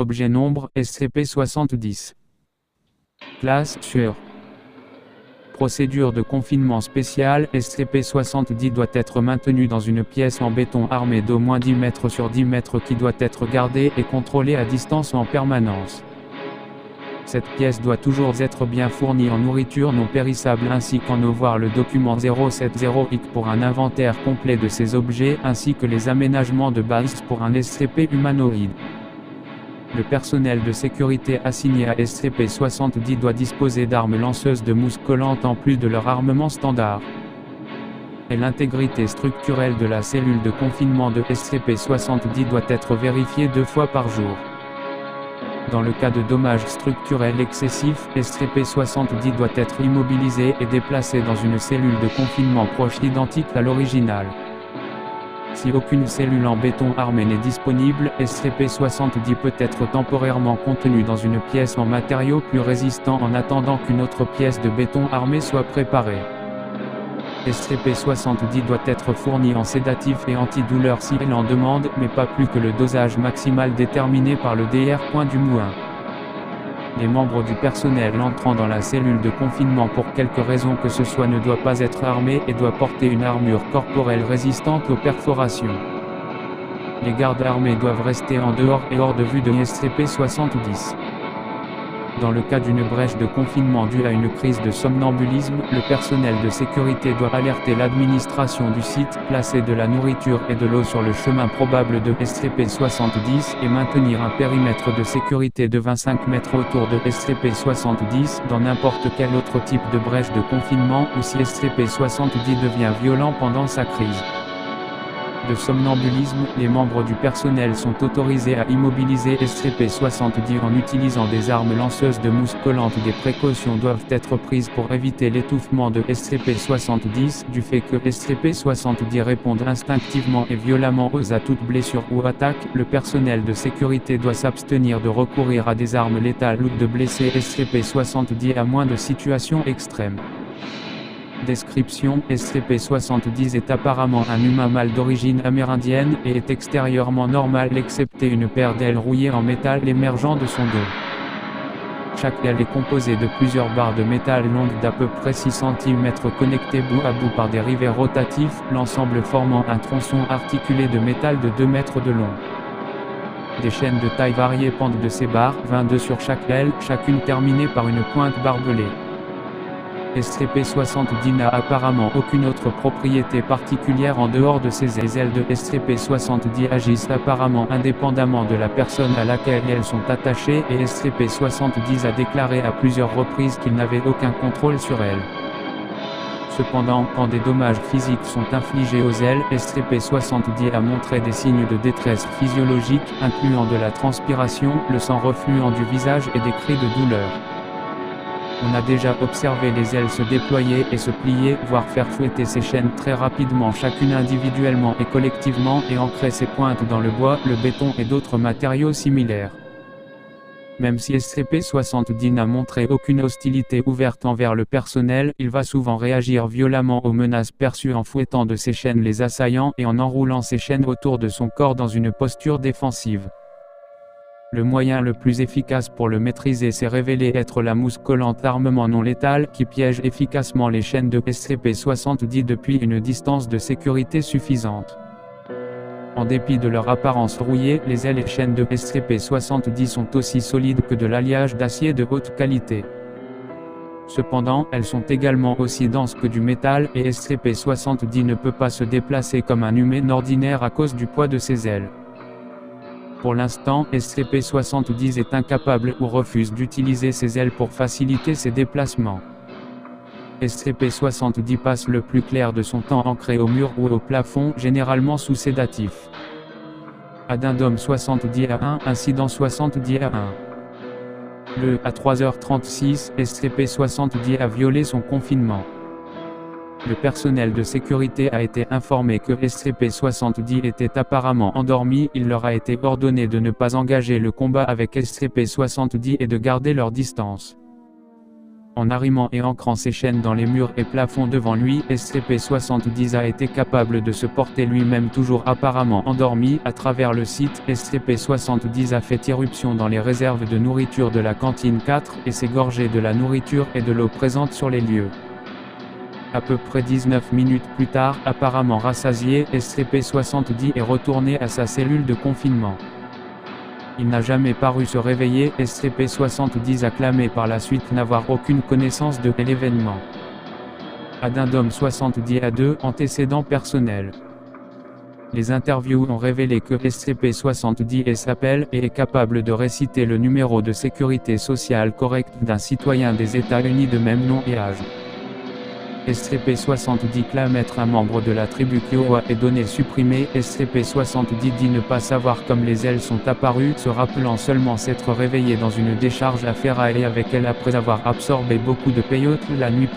objet nombre, SCP-70. Classe, sûr. Procédure de confinement spéciale, SCP-70 doit être maintenu dans une pièce en béton armée d'au moins 10 mètres sur 10 mètres qui doit être gardée et contrôlée à distance en permanence. Cette pièce doit toujours être bien fournie en nourriture non périssable ainsi qu'en eau, voir le document 070-IC pour un inventaire complet de ces objets ainsi que les aménagements de base pour un SCP humanoïde. Le personnel de sécurité assigné à SCP-70 doit disposer d'armes lanceuses de mousse collante en plus de leur armement standard. Et l'intégrité structurelle de la cellule de confinement de SCP-70 doit être vérifiée 2 fois par jour. Dans le cas de dommages structurels excessifs, SCP-70 doit être immobilisé et déplacé dans une cellule de confinement proche identique à l'originale. Si aucune cellule en béton armé n'est disponible, SCP-70 peut être temporairement contenu dans une pièce en matériaux plus résistants en attendant qu'une autre pièce de béton armé soit préparée. SCP-70 doit être fourni en sédatif et antidouleur si elle en demande, mais pas plus que le dosage maximal déterminé par le DR. Du Moulin. Les membres du personnel entrant dans la cellule de confinement pour quelque raison que ce soit ne doit pas être armé et doit porter une armure corporelle résistante aux perforations. Les gardes armés doivent rester en dehors et hors de vue de SCP-70. Dans le cas d'une brèche de confinement due à une crise de somnambulisme, le personnel de sécurité doit alerter l'administration du site, placer de la nourriture et de l'eau sur le chemin probable de SCP-70 et maintenir un périmètre de sécurité de 25 mètres autour de SCP-70 dans n'importe quel autre type de brèche de confinement ou si SCP-70 devient violent pendant sa crise de somnambulisme, les membres du personnel sont autorisés à immobiliser SCP-70 en utilisant des armes lanceuses de mousse collante. Des précautions doivent être prises pour éviter l'étouffement de SCP-70 du fait que SCP-70 répondent instinctivement et violemment à toute blessure ou attaque. Le personnel de sécurité doit s'abstenir de recourir à des armes létales ou de blesser SCP-70 à moins de situations extrêmes. Description: SCP-70 est apparemment un humain mâle d'origine amérindienne et est extérieurement normal excepté une paire d'ailes rouillées en métal émergeant de son dos. Chaque aile est composée de plusieurs barres de métal longues d'à peu près 6 cm connectées bout à bout par des rivets rotatifs, l'ensemble formant un tronçon articulé de métal de 2 mètres de long. Des chaînes de taille variée pendent de ces barres, 22 sur chaque aile, chacune terminée par une pointe barbelée. SCP-70 n'a apparemment aucune autre propriété particulière en dehors de ses ailes. Les ailes de SCP-70 agissent apparemment indépendamment de la personne à laquelle elles sont attachées et SCP-70 a déclaré à plusieurs reprises qu'il n'avait aucun contrôle sur elles. Cependant, quand des dommages physiques sont infligés aux ailes, SCP-70 a montré des signes de détresse physiologique, incluant de la transpiration, le sang refluant du visage et des cris de douleur. On a déjà observé les ailes se déployer et se plier, voire faire fouetter ces chaînes très rapidement chacune individuellement et collectivement et ancrer ses pointes dans le bois, le béton et d'autres matériaux similaires. Même si SCP-70 n'a montré aucune hostilité ouverte envers le personnel, il va souvent réagir violemment aux menaces perçues en fouettant de ses chaînes les assaillants et en enroulant ses chaînes autour de son corps dans une posture défensive. Le moyen le plus efficace pour le maîtriser s'est révélé être la mousse collante, armement non létal qui piège efficacement les chaînes de SCP-70 depuis une distance de sécurité suffisante. En dépit de leur apparence rouillée, les ailes et chaînes de SCP-70 sont aussi solides que de l'alliage d'acier de haute qualité. Cependant, elles sont également aussi denses que du métal et SCP-70 ne peut pas se déplacer comme un humain ordinaire à cause du poids de ses ailes. Pour l'instant, SCP-70 est incapable ou refuse d'utiliser ses ailes pour faciliter ses déplacements. SCP-70 passe le plus clair de son temps ancré au mur ou au plafond, généralement sous sédatif. Addendum 70-1, incident 70-1. À 3h36, SCP-70 a violé son confinement. Le personnel de sécurité a été informé que SCP-70 était apparemment endormi. Il leur a été ordonné de ne pas engager le combat avec SCP-70 et de garder leur distance. En arrimant et ancrant ses chaînes dans les murs et plafonds devant lui, SCP-70 a été capable de se porter lui-même toujours apparemment endormi. À travers le site, SCP-70 a fait irruption dans les réserves de nourriture de la cantine 4 et s'est gorgé de la nourriture et de l'eau présente sur les lieux. À peu près 19 minutes plus tard, apparemment rassasié, SCP-70 est retourné à sa cellule de confinement. Il n'a jamais paru se réveiller. SCP-70 a clamé par la suite n'avoir aucune connaissance de l'événement. Addendum 70 a 2 antécédents personnels. Les interviews ont révélé que SCP-70 s'appelle et est capable de réciter le numéro de sécurité sociale correct d'un citoyen des États-Unis de même nom et âge. SCP-70 clame être un membre de la tribu Kiowa et données supprimées. SCP-70 dit ne pas savoir comme les ailes sont apparues, se rappelant seulement s'être réveillé dans une décharge à ferraille avec elle après avoir absorbé beaucoup de peyote la nuit.